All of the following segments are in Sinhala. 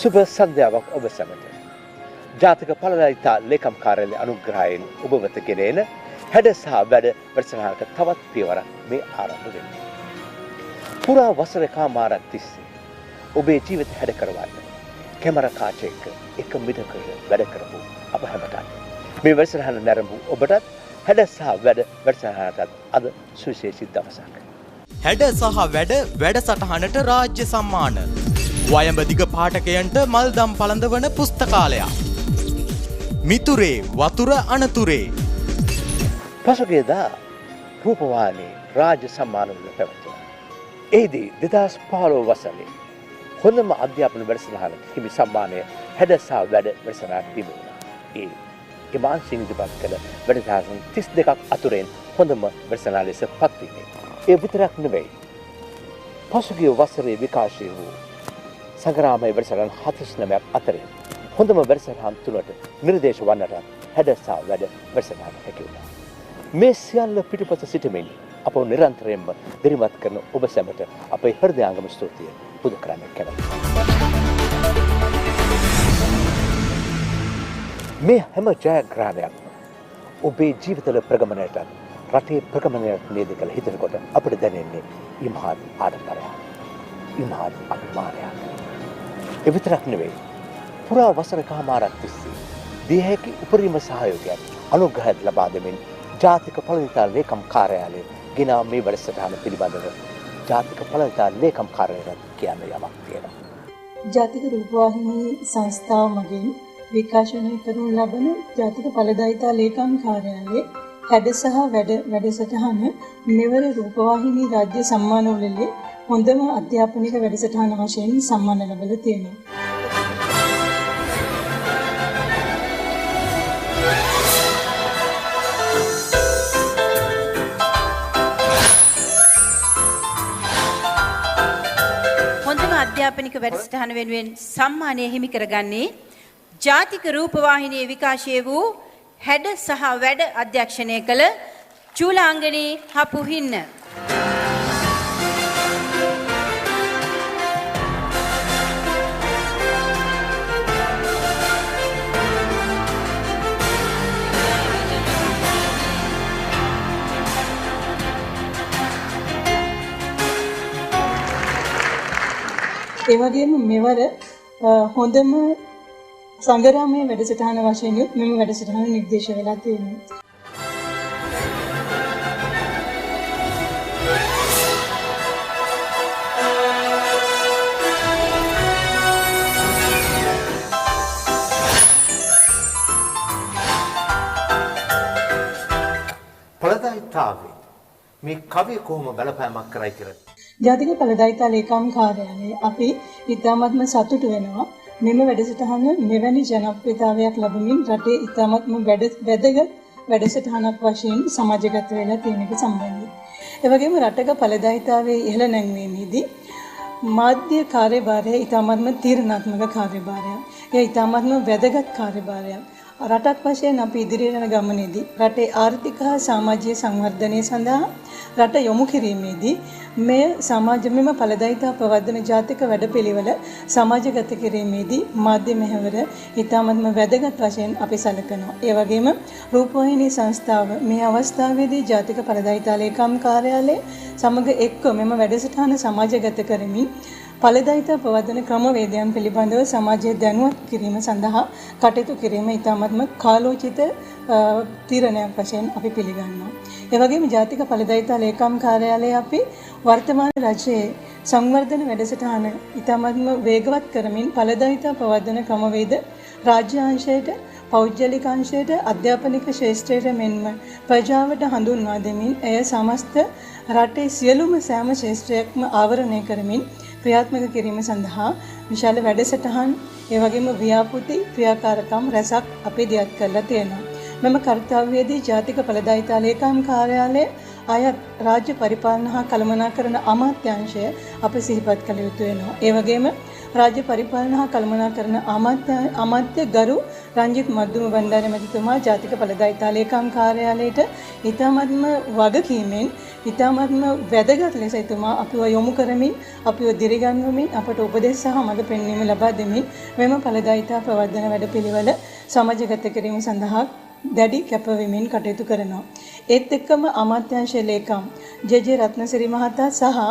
සුබ සන්ධ්‍යාවක් ඔබ සැමට. ජාතික ඵලදායිතා ලේකම් කාර්යාලයේ අනුග්‍රහයෙන් ඔබ වෙත ගෙනෙන හැඩ සහ වැඩ වැඩසටහනක තවත් පියවරක් මේ ආරම්භ වෙනවා. පුරා වසර කමාරක් තිස්සේ ඔබේ ජීවිත හැඩ කරවන්න කැමරා කාචයක එක මිටක වැඩ කරපු අප හැමදාම මේ වැඩසටහන නැරඹු ඔබටත් හැඩ සහ වැඩ වැඩසටහනටත් අද සුවිශේෂී දවසක්. හැඩ සහ වැඩ වැඩසටහනට රාජ්‍ය සම්මාන. වයඹ දිග පාඨකයන්ට මල්දම් පළඳවන පුස්තකාලයක්. මිතුරේ වතුර අනතුරේ. පසුගියදා රූපවාහිනී රාජ්‍ය සම්මාන වල පැවැතුණා. එෙහිදී 2015 වසරේ හොඳම අධ්‍යාපන වැඩසටහනට හිමි සම්මානය හැඩ සහ වැඩ වැඩසටහනට තිබුණා. ඉමාන්සිං ඉදිරිපත් කළ වැඩසටහන් 32ක් අතුරෙන් හොඳම වැඩසටහන ලෙස පත්වීමේ. ඒ විතරක් නෙවෙයි. පසුගිය වසරේ විකාශය වූ සංග්‍රාමයේ වැඩසටහන් 49ක් අතරින් හොඳම වැඩසටහන් තුනට නිර්දේශ වන්නට හැඩ සහ වැඩ වැඩසටහන හැකි වුණා. මේ සියල්ල පිටුපස සිටමින් අප නිරන්තරයෙන්ම දිරිමත් කරන ඔබ සැමට අපේ හෘදයාංගම ස්තුතිය පුද කරන්න කැමැතියි. මේ හැම ජයග්‍රහණයක්ම ඔබේ ජීවිතවල ප්‍රගමනයට රටේ ප්‍රගමනයට නේද කියලා හිතනකොට අපිට දැනෙන්නේ ඉමහත් ආඩම්බරයක්. ඉමහත් අභිමානයක්. ඒ විතරක් නෙවෙයි. පුරා වසර කමාරක් තිස්සේ දී හැකි උපරිම සහයෝගයක් අනුග්‍රහයක් ලබා දෙමින් ජාතික ඵලදායිතා ලේකම් කාර්යාලයේ ගෙනා මේ වැඩසටහන පිළිබඳව ජාතික ඵලදායිතා ලේකම් කාර්යාලයට කියන්න යමක් තියෙනවා. ජාතික රූපවාහිනී සංස්ථාව මගින් විකාශනය කරනු ලබන ජාතික ඵලදායිතා ලේකම් කාර්යාලයේ හැඩ සහ වැඩ වැඩසටහන මෙවර රූපවාහිනී රාජ්‍ය සම්මාන වලදී හොඳම අධ්‍යාපනික වැඩසටහන වශයෙන් සම්මාන ලැබලා තියෙනවා. අධ්‍යාපනික වැඩසටහන වෙනුවෙන් සම්මානය හිමි කරගන්නේ ජාතික රූපවාහිනියේ විකාශය වූ හැඩ සහ වැඩ අධ්‍යක්ෂණය කළ චූලාංගනී හපුහින්න. ඒ වගේම මෙවර හොඳම සංග්‍රාමයේ වැඩසටහන වශයෙන් මෙම වැඩසටහන නිර්දේශ වෙලා තියෙනවා. ඵලදායිතාවේ මේ කවිය කොහොම බලපෑමක් කරයි කියලා ජාතික ඵලදායිතා ලේකම් කාර්යාලයේ අපි ඉතාමත්ම සතුටු වෙනවා මෙම වැඩසටහන මෙවැනි ජනප්‍රියතාවයක් ලැබමින් රටේ ඉතාමත්ම වැදගත් වැඩසටහනක් වශයෙන් සමාජගත වෙලා තියෙන එක සම්බන්ධයි. ඒ වගේම රටක ඵලදායිතාවේ ඉහළ නැංවීමේදී මාධ්‍ය කාර්යභාරය ඉතාමත්ම තීරණාත්මක කාර්යභාරයක්. ඒ ඉතාමත්ම වැදගත් කාර්යභාරයක්. රටක් වශයෙන් අපි ඉදිරියට යන ගමනේදී රටේ ආර්ථික හා සමාජීය සංවර්ධනය සඳහා රට යොමු කිරීමේදී මේ සමාජමෙම ඵලදායිතා ප්‍රවර්ධන ජාතික වැඩපිළිවෙල සමාජගත කිරීමේදී මාධ්‍ය මෙහෙවර ඉතාමත්ම වැදගත් වශයෙන් අපි සැලකනවා. ඒ වගේම රූපවාහිනී සංස්ථාව මේ අවස්ථාවේදී ජාතික ඵලදායිතා ලේකම් කාර්යාලය සමග එක්ව මෙම වැඩසටහන සමාජගත කරමින් ඵලදායිතා ප්‍රවර්ධන ක්‍රමවේදයන් පිළිබඳව සමාජයේ දැනුවත් කිරීම සඳහා කටයුතු කිරීම ඉතාමත්ම කාලෝචිත තීරණයක් වශයෙන් අපි පිළිගන්නවා. ඒ වගේම ජාතික ඵලදායිතා ලේකම් කාර්යාලය අපි වර්තමාන රජයේ සංවර්ධන වැඩසටහන ඉතාමත්ම වේගවත් කරමින් ඵලදායිතා ප්‍රවර්ධන ක්‍රමවේද රාජ්‍ය අංශයට පෞද්ගලික අංශයට අධ්‍යාපනික ශාස්ත්‍රයට මෙන්ම ප්‍රජාවට හඳුන්වා දෙමින් එය සමස්ත රටේ සියලුම සෑම ශාස්ත්‍රයක්ම ආවරණය කරමින් ක්‍රියාත්මක කිරීම සඳහා විශාල වැඩසටහන් ඒ වගේම ව්‍යාපෘති ක්‍රියාකාරකම් රැසක් අපි දියත් කරලා තියෙනවා. මෙම කර්තව්‍යයේදී ජාතික ඵලදායිතා ලේකම් කාර්යාලය අයත් රාජ්‍ය පරිපාලන හා කළමනාකරණ අමාත්‍යාංශය අප සිහිපත් කළ යුතු වෙනවා. ඒ වගේම රාජ්‍ය පරිපාලන හා කළමනාකරණ අමාත්‍ය ගරු රංජිත් මද්දුම බණ්ඩාර මැතිතුමා ජාතික ඵලදායිතා ලේකම් කාර්යාලයට ඉතාමත්ම වගකීමෙන් ඉතාමත්ම වැදගත් ලෙස එතුමා අපිව යොමු කරමින් අපිව දිරිගන්වමින් අපට උපදෙස් සහ මඟ පෙන්වීම ලබා දෙමින් මෙම ඵලදායිතා ප්‍රවර්ධන වැඩපිළිවෙල සමාජගත කිරීම සඳහා දැඩි කැපවීමෙන් කටයුතු කරනවා. ඒත් එක්කම අමාත්‍යාංශ ලේකම් ජේ.ජේ. රත්නසිරි මහතා සහ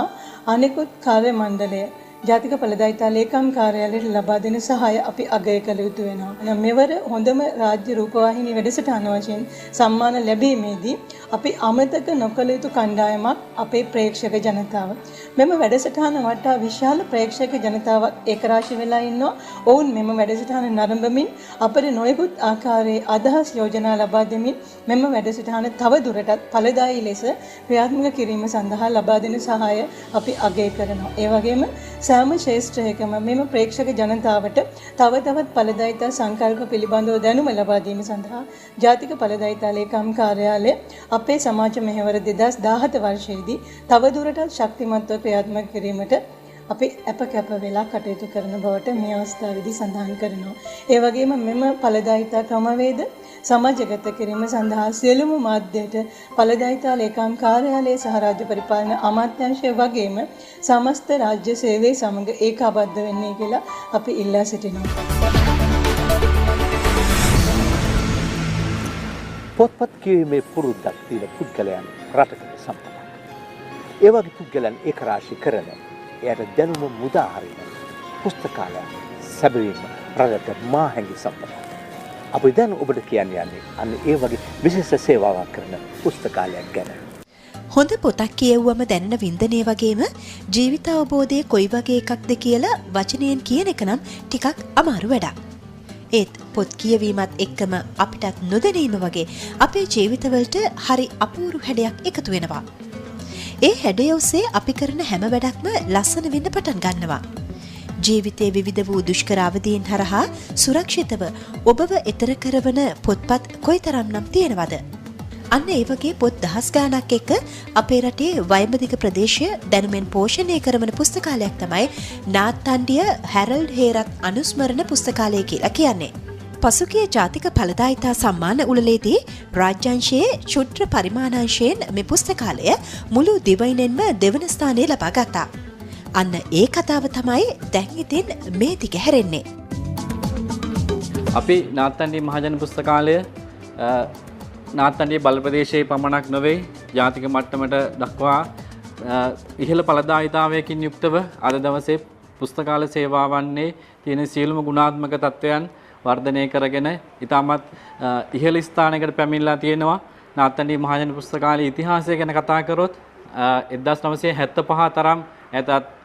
අනෙකුත් කාර්ය මණ්ඩලය ජාතික ඵලදායිතා ලේකම් කාර්යාලයට ලබා දෙන සහාය අපි අගය කළ යුතු වෙනවා. මෙවර හොඳම රාජ්‍ය රූපවාහිනී වැඩසටහන වශයෙන් සම්මාන ලැබීමේදී අපි අමතක නොකළ යුතු කණ්ඩායමක් අපේ ප්‍රේක්ෂක ජනතාව. මෙම වැඩසටහන වටා විශාල ප්‍රේක්ෂක ජනතාවක් ඒකරාශී වෙලා ඉන්නවා. ඔවුන් මෙම වැඩසටහන නරඹමින් අපට නොයෙකුත් ආකාරයේ අදහස් යෝජනා ලබා දෙමින් මෙම වැඩසටහන තව දුරටත් ඵලදායී ලෙස ක්‍රියාත්මක කිරීම සඳහා ලබා දෙන සහාය අපි අගය කරනවා. ඒ වගේම සෑම ශ්‍රේෂ්ඨයකම මෙම ප්‍රේක්ෂක ජනතාවට තව තවත් ඵලදායිතා සංකල්ප පිළිබඳව දැනුම ලබා දීම සඳහා ජාතික ඵලදායිතා ලේකම් කාර්යාලය අපේ සමාජ මෙහෙවර 2017 වර්ෂයේදී තව දුරටත් ශක්තිමත්ව ක්‍රියාත්මක කිරීමට අපි අප වෙලා කටයුතු කරන බවට මේ අවස්ථාවේදී සඳහන් කරනවා. ඒ වගේම මෙම ඵලදායිතා ක්‍රමවේද සමාජගත කිරීම සඳහා සියලුම මාධ්‍යයට ඵලදායිතා ලේකම් කාර්යාලය සහ රාජ්‍ය පරිපාලන අමාත්‍යාංශය වගේම සමස්ත රාජ්‍ය සේවයේ සමග ඒකාබද්ධ වෙන්නේ කියලා අපි ඉල්ලා සිටිනවා. පොත්පත් කියවීමේ පුරුද්දක් තියෙන පුද්ගලයන් රටකට සම්පතක්. ඒ වගේ පුද්ගලයන් ඒකරාශී කරන එයට දැනුම මුදා හරින පුස්තකාලය සැබවින්ම රටට මාහැඟි සම්පතක්. අපි දැන් ඔබට කියන්න යන්නේ අන්න ඒ වගේ විශේෂ සේවාවක් කරන පුස්තකාලයක් ගැන. හොඳ පොතක් කියවුවම දැනෙන වින්දනය වගේම ජීවිත අවබෝධය කොයි වගේ එකක්ද කියලා වචනයෙන් කියන එක නම් ටිකක් අමාරු වැඩක්. ඒත් පොත් කියවීමත් එක්කම අපිටත් නොදැනීම වගේ අපේ ජීවිතවලට හරි අපූරු හැඩයක් එකතු වෙනවා. ඒ හැඩය ඔස්සේ අපි කරන හැම වැඩක්ම ලස්සන වෙන්න පටන් ගන්නවා. ජීවිතයේ විවිධ වූ දුෂ්කර අවදීන් හරහා සුරක්ෂිතව ඔබව එතර කරවන පොත්පත් කොයිතරම්නම් තියෙනවද? අන්න ඒ වගේ පොත් දහස් ගාණක් එක්ක අපේ රටේ වයඹදිග ප්‍රදේශය දැනුමෙන් පෝෂණය කරන පුස්තකාලයක් තමයි නාත්තණ්ඩිය හැරල්ඩ් හේරත් අනුස්මරණ පුස්තකාලය කියලා කියන්නේ. පසුගිය ජාතික ඵලදායිතා සම්මාන උළෙලේදී රාජ්‍යාංශයේ ක්ෂුද්‍ර පරිමාණාංශයෙන් මේ පුස්තකාලය මුළු දිවයිනෙන්ම දෙවන ස්ථානය ලබා ගත්තා. අන්න ඒ කතාව තමයි දැන් ඉතින් මේ දිග හැරෙන්නේ. අපි නාත්තණ්ඩිය මහජන පුස්තකාලය නාත්තණ්ඩිය බල ප්‍රදේශයේ පමණක් නොවේ ජාතික මට්ටමට දක්වා ඉහළ ඵලදායිතාවයකින් යුක්තව අද දවසේ පුස්තකාල සේවාවන්නේ තියෙන සියලුම ගුණාත්මක තත්වයන් වර්ධනය කරගෙන ඉතාමත් ඉහළ ස්ථානයකට පැමිණලා තියෙනවා. නාත්තණ්ඩිය මහජන පුස්තකාලයේ ඉතිහාසය ගැන කතා කරොත් 1975 තරම්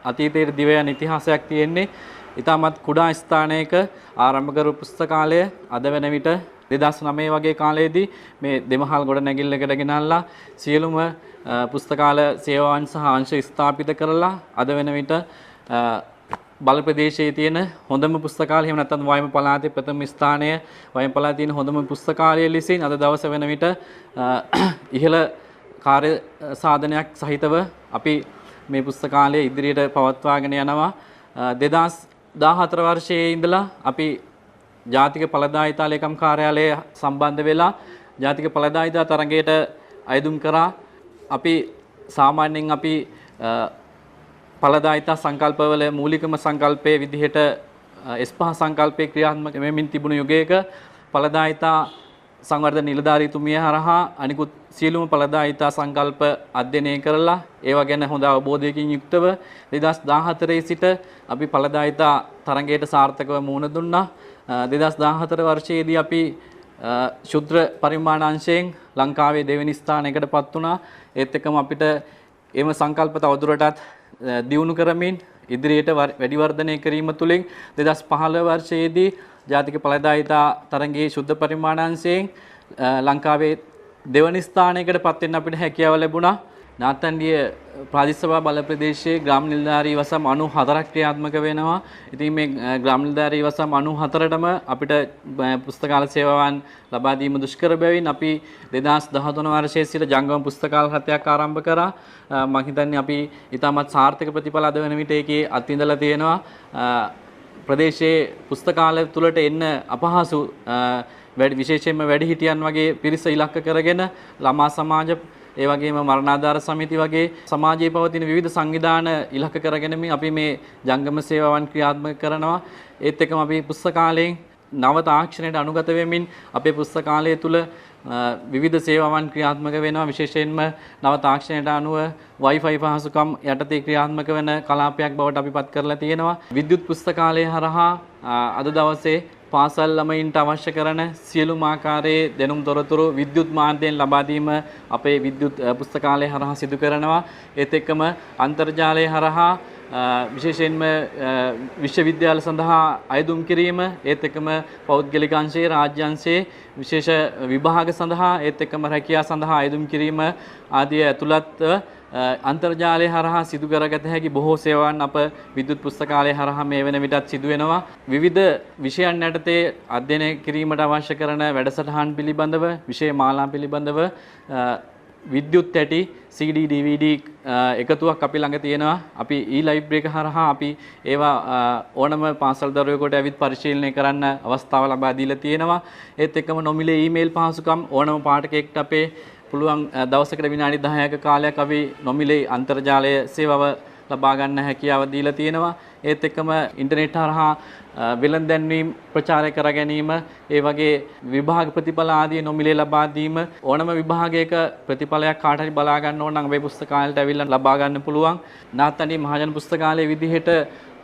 අතීතයේ දිව යන ඉතිහාසයක් තියෙන්නේ. ඉතාමත් කුඩා ස්ථානයක ආරම්භ කරු පුස්තකාලය අද වෙන විට 2009 වගේ කාලයේදී මේ දෙමහල් ගොඩ නැගිල්ලකට ගෙනල්ලා සියලුම පුස්තකාල සේවාවන් සහ අංශ ස්ථාපිත කරලා අද වෙන විට බල ප්‍රදේශයේ තියෙන හොඳම පුස්තකාලය එහෙම නැත්නම් වයඹ පළාතේ ප්‍රථම ස්ථානය වයඹ පළාතේ තියෙන හොඳම පුස්තකාලය ලෙසින් අද දවස වෙන විට ඉහළ කාර්ය සාධනයක් සහිතව අපි මේ පුස්තකාලය ඉදිරියට පවත්වාගෙන යනවා. 2014 වර්ෂයේ ඉඳලා අපි ජාතික ඵලදායිතා ලේකම් කාර්යාලය සම්බන්ධ වෙලා ජාතික ඵලදායිතා තරගයට අයදුම් කරා. අපි සාමාන්‍යයෙන් අපි ඵලදායිතා සංකල්පවල මූලිකම සංකල්පයේ විදිහට S5 සංකල්පයේ ක්‍රියාත්මක වෙමින් තිබුණු යුගයක ඵලදායිතා සංවර්ධන නිලධාරීතුමිය හරහා අනිකුත් සියලුම ඵලදායිතා සංකල්ප අධ්‍යයනය කරලා ඒවා ගැන හොඳ අවබෝධයකින් යුක්තව 2014 සිට අපි ඵලදායිතා තරගයට සාර්ථකව මුහුණ දුන්නා. 2014 වර්ෂයේදී අපි ක්ෂුද්‍ර පරිමාණාංශයෙන් ලංකාවේ දෙවෙනි ස්ථානයකටපත් වුණා. ඒත් එක්කම අපිට එම සංකල්ප තවදුරටත් දියුණු කරමින් ඉදිරියට වැඩි වර්ධනය කිරීම තුළින් 2015 වර්ෂයේදී ජාතික ඵලදායිතා තරගයේ ක්ෂුද්‍ර පරිමාණාංශයෙන් ලංකාවේ දෙවනි ස්ථානයකටපත් වෙන්න අපිට හැකියාව ලැබුණා. නාත්තන්ඩිය ප්‍රාදේශ සභා බල ප්‍රදේශයේ ග්‍රාම නිලධාරී වසම් 94ක් ක්‍රියාත්මක වෙනවා. ඉතින් මේ ග්‍රාම නිලධාරී වසම් 94ටම අපිට පුස්තකාල සේවාවන් ලබා දීම දුෂ්කර බැවින් අපි 2013 වර්ෂයේ සිට ජංගම පුස්තකාල රථයක් ආරම්භ කරා. මම හිතන්නේ අපි ඊටමත් සාර්ථක ප්‍රතිඵල අද වෙන විට ඒකේ අත්විඳලා තියෙනවා. ප්‍රදේශයේ පුස්තකාලය තුලට එන්න අපහසු විශේෂයෙන්ම වැඩිහිටියන් වගේ පිරිස ඉලක්ක කරගෙන ළමා සමාජ ඒ වගේම මරණාධාර සමිති වගේ සමාජයේ පවතින විවිධ සංවිධාන ඉලක්ක කරගෙන අපි මේ ජංගම සේවාවන් ක්‍රියාත්මක කරනවා. ඒත් එක්කම අපි පුස්තකාලයෙන් නව තාක්ෂණයට අනුගත වෙමින් අපේ පුස්තකාලය තුල විවිධ සේවාවන් ක්‍රියාත්මක වෙනවා. විශේෂයෙන්ම නව තාක්ෂණයට අනුව Wi-Fi පහසුකම් යටතේ ක්‍රියාත්මක වෙන කලාපයක් බවට අපි පත් කරලා තියෙනවා. විද්‍යුත් පුස්තකාලය හරහා අද දවසේ පාසල් ළමයින්ට අවශ්‍ය කරන සියලුම ආකාරයේ දැනුම් තොරතුරු විද්‍යුත් මාධ්‍යයෙන් ලබා දීම අපේ විද්‍යුත් පුස්තකාලය හරහා සිදු කරනවා. ඒත් එක්කම අන්තර්ජාලය හරහා විශේෂයෙන්ම විශ්වවිද්‍යාල සඳහා අයදුම් කිරීම, ඒත් එක්කම පෞද්ගලික අංශයේ රාජ්‍ය අංශයේ විශේෂ විභාග සඳහා, ඒත් එක්කම රැකියාව සඳහා අයදුම් කිරීම ආදී ඇතුළත් අන්තර්ජාලය හරහා සිදු කරගත හැකි බොහෝ සේවාවන් අප විද්‍යුත් පුස්තකාලය හරහා මේ වෙන විටත් සිදු වෙනවා. විවිධ විෂයන් යටතේ අධ්‍යයනය කිරීමට අවශ්‍ය කරන වැඩසටහන් පිළිබඳව, විෂය මාලා පිළිබඳව විද්‍යුත් ඇටි CD DVD එකතුවක් අපි ළඟ තියෙනවා. අපි e-library එක හරහා අපි ඒවා ඕනම පාසල් දරුවෙකුට ඇවිත් පරිශීලනය කරන්න අවස්ථාව ලබා දීලා තියෙනවා. ඒත් එක්කම නොමිලේ ඊමේල් පහසුකම් ඕනම පාඨකයෙක්ට අපේ පුළුවන් දවසකට විනාඩි 10ක කාලයක් අපි නොමිලේ අන්තර්ජාලය සේවාව ලබා ගන්න හැකියාව දීලා තියෙනවා. ඒත් එක්කම ඉන්ටර්නෙට් හරහා වෙළඳ දැන්වීම් ප්‍රචාරය කර ගැනීම, ඒ වගේ විභාග ප්‍රතිඵල ආදී නොමිලේ ලබා දීම, ඕනම විභාගයක ප්‍රතිඵලයක් කාට හරි බලා ගන්න ඕන නම් අපේ පුස්තකාලයට ඇවිල්ලා ලබා ගන්න පුළුවන්. නාත්තන්ඩිය මහජන පුස්තකාලයේ විදිහට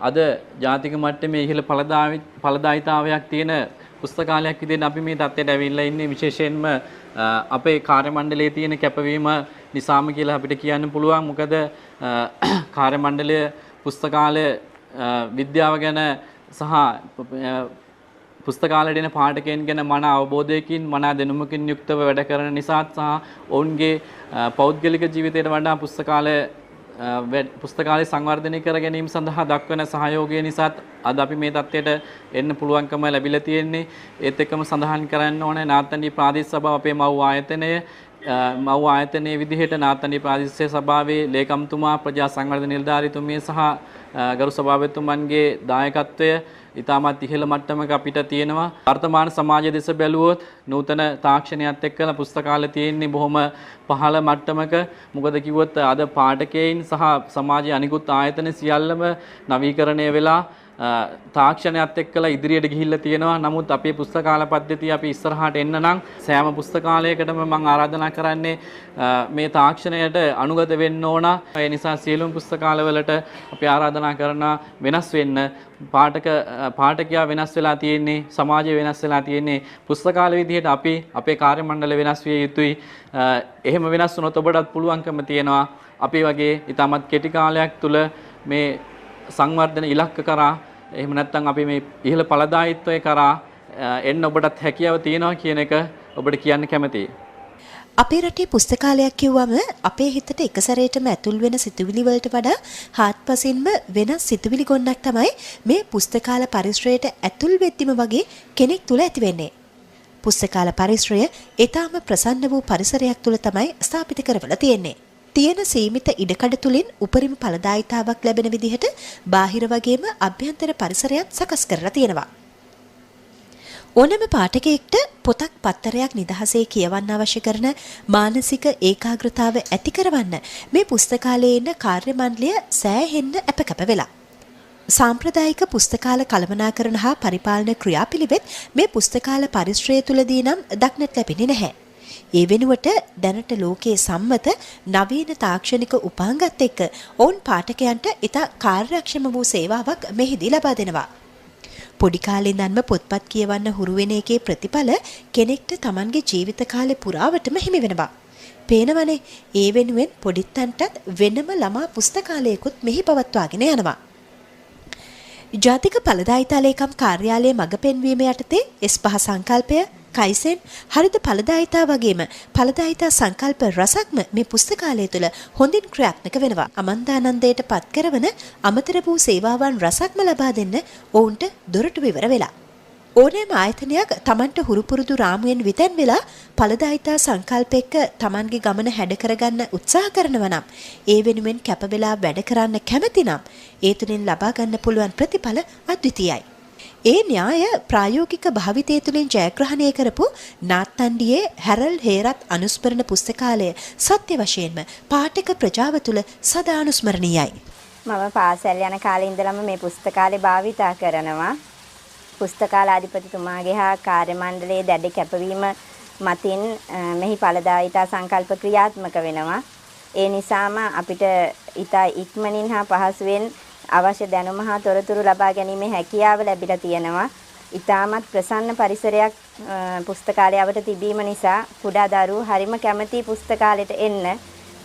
අද ජාතික මට්ටමේ ඉහළ ඵලදායීතාවයක් තියෙන පුස්තකාලයක් විදිහට අපි මේ තත්ත්වයට ඇවිල්ලා ඉන්නේ. විශේෂයෙන්ම අපේ කාර්ය මණ්ඩලයේ තියෙන කැපවීම නිසාම කියලා අපිට කියන්න පුළුවන්. මොකද කාර්ය මණ්ඩලය පුස්තකාලය විද්‍යාව ගැන සහ පුස්තකාලයට එන පාඨකයන් ගැන මන අවබෝධයකින්, මන දැනුමකින් යුක්තව වැඩ කරන නිසාත් සහ ඔවුන්ගේ පෞද්ගලික ජීවිතයට වඩා පුස්තකාලය සංවර්ධනය කර ගැනීම සඳහා දක්වන සහයෝගය නිසාත් අද අපි මේ තත්ත්වයට එන්න පුළුවන්කම ලැබිලා තියෙන්නේ. ඒත් එක්කම සඳහන් කරන්න ඕනේ නාත්තන්ඩිය ප්‍රාදේශ සභාව අපේ මව් ආයතනයේ විදිහට නාත්තන්ඩිය ප්‍රාදේශ සභාවේ ලේකම්තුමා, ප්‍රජා සංවර්ධන නිලධාරීතුමිය සහ ගරු සභාපතිතුමන්ගේ දායකත්වය ඉතාමත් ඉහළ මට්ටමක අපිට තියෙනවා. වර්තමාන සමාජය දෙස බැලුවොත් නූතන තාක්ෂණයත් එක්කලා පුස්තකාලය තියෙන්නේ බොහොම පහළ මට්ටමක. මොකද කිව්වොත් අද පාඨකයන් සහ සමාජයේ අනිකුත් ආයතන සියල්ලම නවීකරණය වෙලා තාක්ෂණයත් එක්කලා ඉදිරියට ගිහිල්ලා තියෙනවා. නමුත් අපේ පුස්තකාල පද්ධතිය අපි ඉස්සරහට එන්න නම් සෑම පුස්තකාලයකටම මම ආරාධනා කරන්නේ මේ තාක්ෂණයට අනුගත වෙන්න ඕන. ඒ නිසා සියලුම පුස්තකාලවලට අපි ආරාධනා කරනවා වෙනස් වෙන්න. පාඨකයා වෙනස් වෙලා තියෙන්නේ, සමාජය වෙනස් වෙලා තියෙන්නේ. පුස්තකාල විදිහට අපි අපේ කාර්ය මණ්ඩල වෙනස් විය යුතුයි. එහෙම වෙනස් වුණොත් ඔබටත් පුළුවන්කම තියෙනවා අපි වගේ ඊටමත් කෙටි කාලයක් තුල මේ සංවර්ධන ඉලක්ක කරා, එහෙම නැත්නම් අපි මේ ඉහළ ඵලදායීත්වය කරා එන්න ඔබටත් හැකියාව තියෙනවා කියන එක ඔබට කියන්න කැමතියි. අපේ රටේ පුස්තකාලයක් කිව්වම අපේ හිතට එක සැරේටම ඇතුල් වෙන සිතුවිලි වලට වඩා හාත්පසින්ම වෙනස් සිතුවිලි ගොන්නක් තමයි මේ පුස්තකාල පරිශ්‍රයට ඇතුල් වෙද්දිම වගේ කෙනෙක් තුල ඇති වෙන්නේ. පුස්තකාල පරිශ්‍රය ඊටාම ප්‍රසන්න වූ පරිසරයක් තුල තමයි ස්ථාපිත කරවලා තියෙන්නේ. තියෙන සීමිත ඉඩකඩ තුලින් උපරිම ඵලදායීතාවක් ලැබෙන විදිහට බාහිර වගේම අභ්‍යන්තර පරිසරයක් සකස් කරලා තියෙනවා. ඕනෑම පාඨකයෙක්ට පොතක් පත්තරයක් නිදහසේ කියවන්න අවශ්‍ය කරන මානසික ඒකාග්‍රතාව ඇති කරවන්න මේ පුස්තකාලයේ ඉන්න කාර්ය මණ්ඩලය සෑහෙන්න අපකප වෙලා. සාම්ප්‍රදායික පුස්තකාල කළමනාකරණ හා පරිපාලන ක්‍රියාපිළිවෙත් මේ පුස්තකාල පරිශ්‍රය තුලදී නම් දක්නට ලැබෙන්නේ නැහැ. ඒ වෙනුවට දැනට ලෝකයේ සම්මත නවීන තාක්ෂණික උපාංගත් එක්ක ඔවුන් පාඨකයන්ට ඉතා කාර්යක්ෂම වූ සේවාවක් මෙහිදී ලබා දෙනවා. පොඩි කාලේ ඉඳන්ම පොත්පත් කියවන්න හුරු වෙන එකේ ප්‍රතිඵල කෙනෙක්ට Tamanගේ ජීවිත කාලේ පුරාවටම හිමි වෙනවා. පේනවනේ ඒ වෙනුවෙන් පොඩිත්තන්ටත් වෙනම ළමා පුස්තකාලයකුත් මෙහි පවත්වාගෙන යනවා. ජාතික ඵලදායිතා ලේකම් කාර්යාලයේ මඟ පෙන්වීම යටතේ S5 සංකල්පය, කයිසෙන්, හරිත ඵලදායිතා වගේම ඵලදායිතා සංකල්ප රසක්ම මේ පුස්තකාලය තුළ හොඳින් ක්‍රියාත්මක වෙනවා. අමන්තානන්දයට පත් කරවන අමතර වූ සේවාවන් රසක්ම ලබා දෙන්න ඔවුන්ට දොරටු විවර වෙලා. ඕනෑම ආයතනයක් Tamanට හුරුපුරුදු රාමුවෙන් විතැන් වෙලා ඵලදායිතා සංකල්ප එක්ක Tamanගේ ගමන හැඩ කරගන්න උත්සාහ කරනවා නම් ඒ වෙනුවෙන් කැප වෙලා වැඩ කරන්න කැමති නම් ඒ තුලින් ලබා ගන්න පුළුවන් ප්‍රතිඵල අද්විතීයයි. ඒ න්‍යාය ප්‍රායෝගික භාවිතය තුලින් ජයග්‍රහණය කරපු නාත්තන්ඩියේ හැරල් හේරත් අනුස්මරණ පුස්තකාලය සත්‍ය වශයෙන්ම පාඨක ප්‍රජාව තුළ සදා අනුස්මරණීයයි. මම පාසල් යන කාලේ ඉඳලම මේ පුස්තකාලේ භාවිතා කරනවා. පුස්තකාලාධිපතිතුමාගේ හා කාර්ය මණ්ඩලයේ දැඩි කැපවීම මතින් මෙහි ඵලදායිතා සංකල්ප ක්‍රියාත්මක වෙනවා. ඒ නිසාම අපිට ඉතා ඉක්මනින් හා පහසුවෙන් අවශ්‍ය දැනුම හා තොරතුරු ලබා ගැනීමේ හැකියාව ලැබිලා තියෙනවා. ඉතාමත් ප්‍රසන්න පරිසරයක් පුස්තකාලයට තිබීම නිසා කුඩා දරුවෝ හරිම කැමති පුස්තකාලයට එන්න.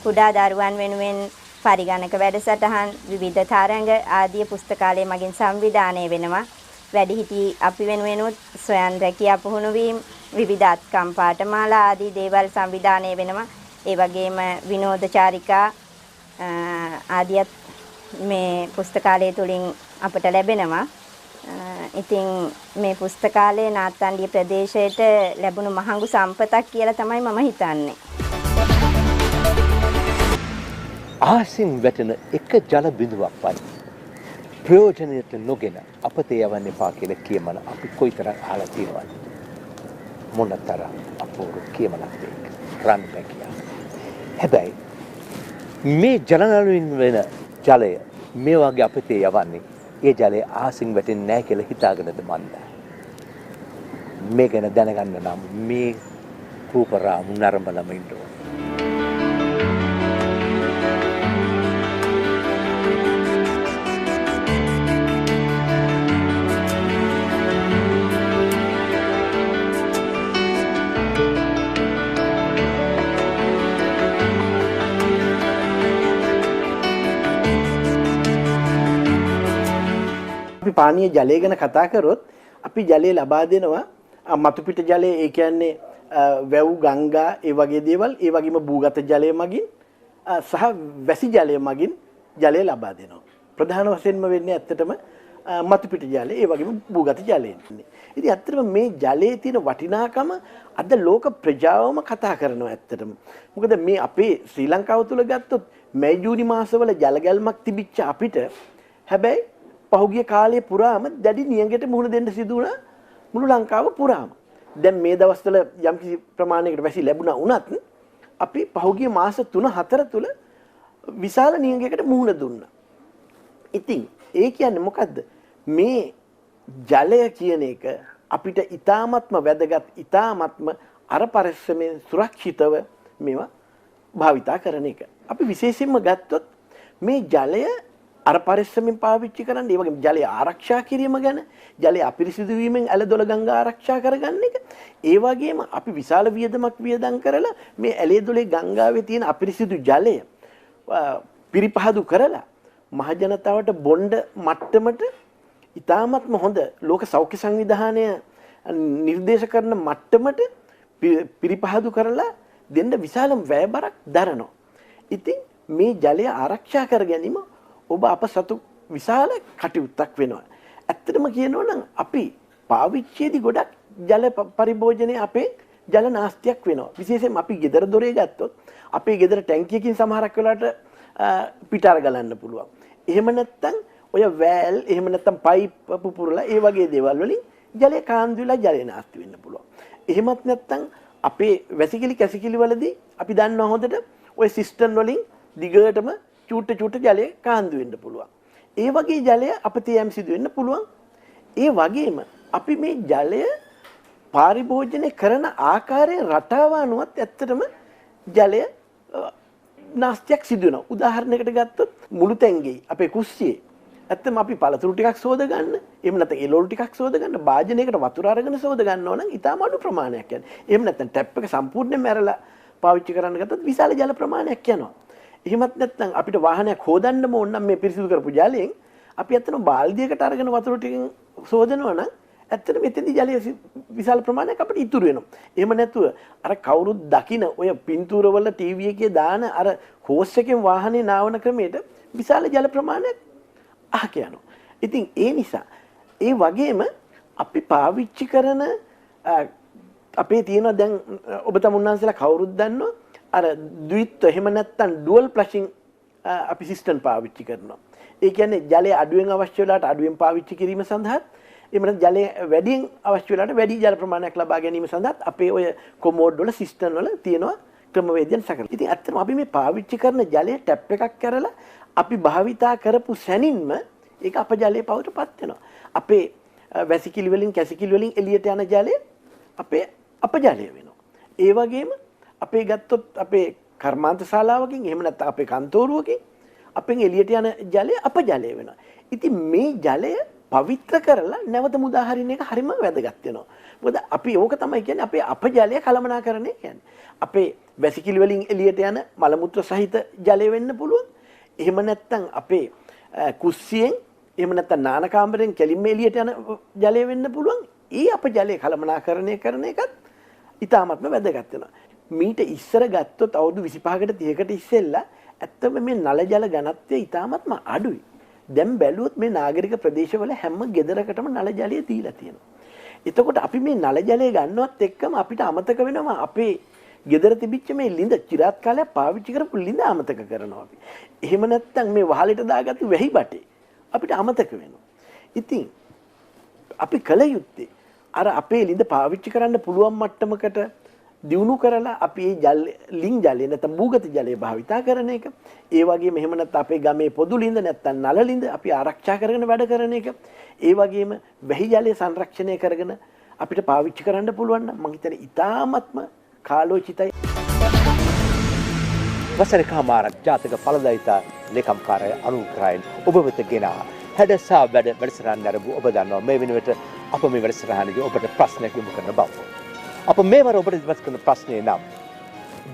කුඩා දරුවන් වෙනුවෙන් පරිගණක වැඩසටහන්, විවිධ තරඟ ආදී පුස්තකාලය මගින් සංවිධානය වෙනවා. වැඩිහිටි අපි වෙනුවෙනුත් ස්වයං රැකියා පුහුණු වීම, විවිධ අත්කම් පාඨමාලා ආදී දේවල් සංවිධානය වෙනවා. ඒ වගේම විනෝද චාරිකා ආදියත් මේ පුස්තකාලය තුලින් අපට ලැබෙනවා. ඉතින් මේ පුස්තකාලය නාත්තන්ඩිය ප්‍රදේශයට ලැබුණු මහඟු සම්පතක් කියලා තමයි මම හිතන්නේ. ආසින් වැටෙන එක ජල බිඳුවක් වගේ ප්‍රයෝජනයට නොගෙන අපතේ යවන්න එපා කියලා කියමන අපි කොයිතරම් අහලා තියෙනවද? මොනතරම් අපූර්ව කියමනක්ද ඒක? රන් බැකියා. හැබැයි මේ ජලනළුවෙන් වෙන ජලය මේ වගේ අපතේ යවන්නේ ඒ ජලය ආසින් වැටෙන්නේ නැහැ කියලා හිතාගෙනද මන්ද? මේ ගැන දැනගන්න නම් මේ රූපරාමු නරඹලම ඉන්න ඕන. පානීය ජලය ගැන කතා කරොත් අපි ජලය ලබා දෙනවා මතු පිට ජලය, ඒ කියන්නේ වැව්, ගංගා, ඒ වගේ දේවල්, ඒ වගේම භූගත ජලය මගින් සහ වැසි ජලය මගින් ජලය ලබා දෙනවා. ප්‍රධාන වශයෙන්ම වෙන්නේ ඇත්තටම මතු පිට ජලය, ඒ වගේම භූගත ජලය. ඉතින් ඇත්තටම මේ ජලයේ තියෙන වටිනාකම අද ලෝක ප්‍රජාවම කතා කරනවා ඇත්තටම. මොකද මේ අපේ ශ්‍රී ලංකාව තුල ගත්තොත් මැයි ජූනි මාසවල ජල ගැල්මක් තිබිච්ච අපිට හැබැයි පහුගිය කාලේ පුරාම දැඩි නියඟයට මුහුණ දෙන්න සිදු වුණා මුළු ලංකාව පුරාම. දැන් මේ දවස්වල යම්කිසි ප්‍රමාණයකට වැසි ලැබුණා වුණත් අපි පහුගිය මාස 3-4 තුල විශාල නියඟයකට මුහුණ දුන්නා. ඉතින් ඒ කියන්නේ මොකද්ද? මේ ජලය කියන එක අපිට ඊ타ත්ම වැදගත්, ඊ타ත්ම අර පරිස්සමෙන් සුරක්ෂිතව මේවා භාවිතා කරන එක. අපි විශේෂයෙන්ම ගත්තොත් මේ ජලය අර පරිස්සමෙන් පාවිච්චි කරන්න, ඒ වගේම ජලය ආරක්ෂා කිරීම ගැන, ජලය අපිරිසිදු වීමෙන් ඇලදොල ගංගා ආරක්ෂා කරගන්න එක, ඒ වගේම අපි විශාල වියදමක් වියදම් කරලා මේ ඇලේදොලේ ගංගාවේ තියෙන අපිරිසිදු ජලය පිරිපහදු කරලා මහ ජනතාවට බොණ්ඩ මට්ටමට ඉතාමත්ම හොඳ ලෝක සෞඛ්‍ය සංවිධානය නිර්දේශ කරන මට්ටමට පිරිපහදු කරලා දෙන්න විශාල වැයබරක් දරනවා. ඉතින් මේ ජලය ආරක්ෂා කර ගැනීම ඔබ අප සතු විශාල කටයුත්තක් වෙනවා. ඇත්තටම කියනවා නම් අපි පාවිච්චියේදී ගොඩක් ජල පරිභෝජනයේ අපේ ජල නාස්තියක් වෙනවා. විශේෂයෙන්ම අපි ගෙදර දොරේ ගත්තොත් අපේ ගෙදර ටැංකියකින් සමහරක් වෙලාවට පිටාර ගලන්න පුළුවන්. එහෙම නැත්නම් ඔය වැල්, එහෙම නැත්නම් පයිප් පුපුරලා ඒ වගේ දේවල් වලින් ජලය කාන්දු වෙලා ජලය නාස්ති වෙන්න පුළුවන්. එහෙමත් නැත්නම් අපේ වැසිකිලි කැසිකිලි වලදී අපි දන්නවා හොඳට ඔය සිස්ටම් වලින් දිගටම චූට ජලය කාන්දු වෙන්න පුළුවන්. ඒ වගේ ජලය අපතේ යම් සිදු වෙන්න පුළුවන්. ඒ වගේම අපි මේ ජලය පරිභෝජනය කරන ආකාරයේ රටාව අනුවත් ඇත්තටම ජලය නාස්තියක් සිදු වෙනවා. උදාහරණයකට ගත්තොත් මුළු තැන්ගෙයි අපේ කුස්සියේ ඇත්තම අපි පළතුරු ටිකක් සෝද ගන්න, එහෙම නැත්නම් එළවලු ටිකක් සෝද ගන්න, භාජනයකට වතුර අරගෙන සෝද ගන්නවා නම් ඊටම අඩු ප්‍රමාණයක් යනවා. එහෙම නැත්නම් ටැප් එක සම්පූර්ණයෙන්ම ඇරලා පාවිච්චි කරන්න ගත්තොත් විශාල ජල ප්‍රමාණයක් යනවා. එහෙමත් නැත්නම් අපිට වාහනයක් හොදන්නම ඕන නම් මේ පිරිසිදු කරපු ජලයෙන් අපි ඇත්තටම බාල්දියකට අරගෙන වතුර ටිකෙන් සෝදනවා නම් ඇත්තටම මෙතෙන්දී ජලය විශාල ප්‍රමාණයක් අපිට ඉතුරු වෙනවා. එහෙම නැතුව අර කවුරුත් දකින ඔය පින්තූරවල ටීවී එකේ දාන අර හෝස් එකෙන් වාහනේ නාවන ක්‍රමයට විශාල ජල ප්‍රමාණයක් අහක යනවා. ඉතින් ඒ නිසා ඒ වගේම අපි පාවිච්චි කරන අපේ තියෙන දැන් ඔබ තමුන්නාන්සලා කවුරුත් දන්නවා අර ද්විත්ව එහෙම නැත්නම් ඩුවල් ෆ්ලෂින් අපි සිස්ටම් පාවිච්චි කරනවා. ඒ කියන්නේ ජලය අඩුවෙන් අවශ්‍ය වෙලාවට අඩුවෙන් පාවිච්චි කිරීම සඳහා එහෙම නැත්නම් ජලය වැඩියෙන් අවශ්‍ය වෙලාවට වැඩි ජල ප්‍රමාණයක් ලබා ගැනීම සඳහා අපේ ඔය කොමෝඩ් වල සිස්ටම් වල තියෙනවා ක්‍රමවේදයන් සකස්. ඉතින් ඇත්තටම අපි මේ පාවිච්චි කරන ජලය ටැප් එකක් කරලා අපි භාවිතා කරපු සැනින්ම ඒක අපජලයේ පවටපත් වෙනවා. අපේ වැසිකිලි වලින් කැසිකිලි වලින් එළියට යන ජලය අපේ අපජලය වෙනවා. ඒ වගේම අපේ ගත්තොත් අපේ කර්මාන්ත ශාලාවකින් එහෙම නැත්නම් අපේ කන්තෝරුවකින් අපෙන් එළියට යන ජලය අපජලය වෙනවා. ඉතින් මේ ජලය පවිත්‍ර කරලා නැවත මුදා හරින එක හරිම වැදගත් වෙනවා. මොකද අපි ඕක තමයි කියන්නේ අපේ අපජලය කළමනාකරණය කියන්නේ. අපේ වැසිකිලි වලින් එළියට යන මල මුත්‍ර සහිත ජලය වෙන්න පුළුවන්. එහෙම නැත්නම් අපේ කුස්සියෙන් එහෙම නැත්නම් නාන කාමරෙන් කෙලින්ම එළියට යන ජලය වෙන්න පුළුවන්. ඒ අපජලය කළමනාකරණය කරන එකත් ඉතාමත්ම වැදගත් වෙනවා. මීට ඉස්සර ගත්තොත් අවුරුදු 25කට 30කට ඉස්සෙල්ලා ඇත්තම මේ නල ජල ඝනත්වය ඉතාමත්ම අඩුයි. දැන් බැලුවොත් මේ නාගරික ප්‍රදේශවල හැම ගෙදරකටම නල ජලය දීලා තියෙනවා. එතකොට අපි මේ නල ජලය ගන්නවත් එක්කම අපිට අමතක වෙනවා අපේ ගෙදර තිබිච්ච මේ ලිඳ চিරාත් කාලයක් පාවිච්චි කරපු ලිඳ අමතක කරනවා අපි. එහෙම නැත්නම් මේ වහලෙට දාගත්තු වැහි බටේ අපිට අමතක වෙනවා. ඉතින් අපි කල යුත්තේ අර අපේ ලිඳ පාවිච්චි කරන්න පුළුවන් මට්ටමකට දියුණු කරලා අපි මේ ලිං ජලය නැත්නම් භූගත ජලය භාවිතා කරන එක. ඒ වගේම එහෙම නැත්නම් අපේ ගමේ පොදු ලිඳ නැත්නම් නල ලිඳ අපි ආරක්ෂා කරගෙන වැඩ කරන එක. ඒ වගේම වැහි ජලය සංරක්ෂණය කරගෙන අපිට පාවිච්චි කරන්න පුළුවන් නම් මම හිතන්නේ ඉතාමත්ම කාලෝචිතයි. වසර කමාරක් ජාතක ඵලදායිතා ලේකම් කාර්ය අනුග්‍රහයෙන් ඔබ වෙත ගෙනා හැඩසා වැඩසටහන ආරම්භ ඔබ දන්නවා මේ වෙනුවට අප මේ වැඩසටහනදී ඔබට ප්‍රශ්නයක් යොමු කරන බව. අප මේවර ඔබට ඉදිරිපත් කරන ප්‍රශ්නේ නම්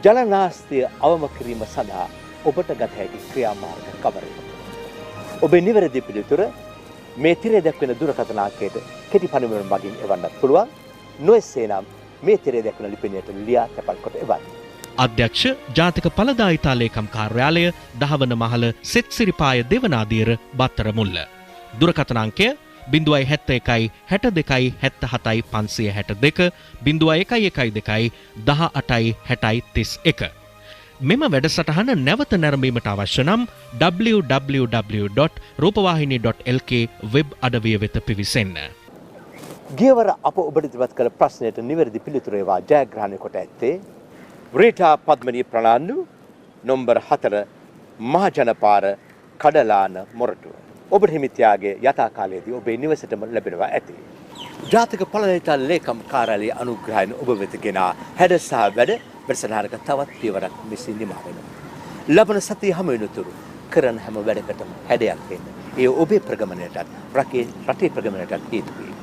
ජලනාස්තිය අවම කිරීම සඳහා ඔබට ගත හැකි ක්‍රියාමාර්ග කවරේද? ඔබේ නිවැරදි පිළිතුර මේ තිරේ දක්වන දුරකථන අංකයට කෙටි පණිවුමක් මගින් එවන්නත් පුළුවන්. නොඑසේ නම් මේ තිරේ දක්වන ලිපිනයට ලියා තැපල් කොට එවන්න. අධ්‍යක්ෂ ජාතික ඵලදායිතා ලේකම් කාර්යාලය දහවන මහල සෙත්සිරිපාය දෙවනාදියර බත්තර මුල්ල. දුරකථන අංකය 071 62 77 562 0112 18 60 31. මෙම වැඩසටහන නැවත නැරඹීමට අවශ්‍ය නම් www.rupawahini.lk වෙබ් අඩවිය වෙත පිවිසෙන්න. ගියවර අප ඔබට ඉදිරිපත් කළ ප්‍රශ්නයට නිවැරදි පිළිතුර ඒවා ජයග්‍රහණය කොට ඇත්තේ රීටා පද්මනී ප්‍රනාන්දු නම්බර 4 මහජනපාර කඩලාන මොරටුව. ඔබට හිමිත්‍යාගේ යථා කාලයේදී ඔබේ නිවසටම ලැබෙනවා ඇති. ජාතික ඵලදායිතා ලේකම් කාර්යාලයේ අනුග්‍රහයෙන් ඔබ වෙත ගෙනා හැඩ සහ වැඩ වැඩසටහනක තවත් පියවරක් මෙසින් නිමා වෙනවා. ලබන සතිය හැම වෙනතුරු කරන හැම වැඩකටම හැඩයක් දෙන්න. ඒ ඔබේ ප්‍රගමනයටත් රටේ ප්‍රගමනයටත් හේතු වේ.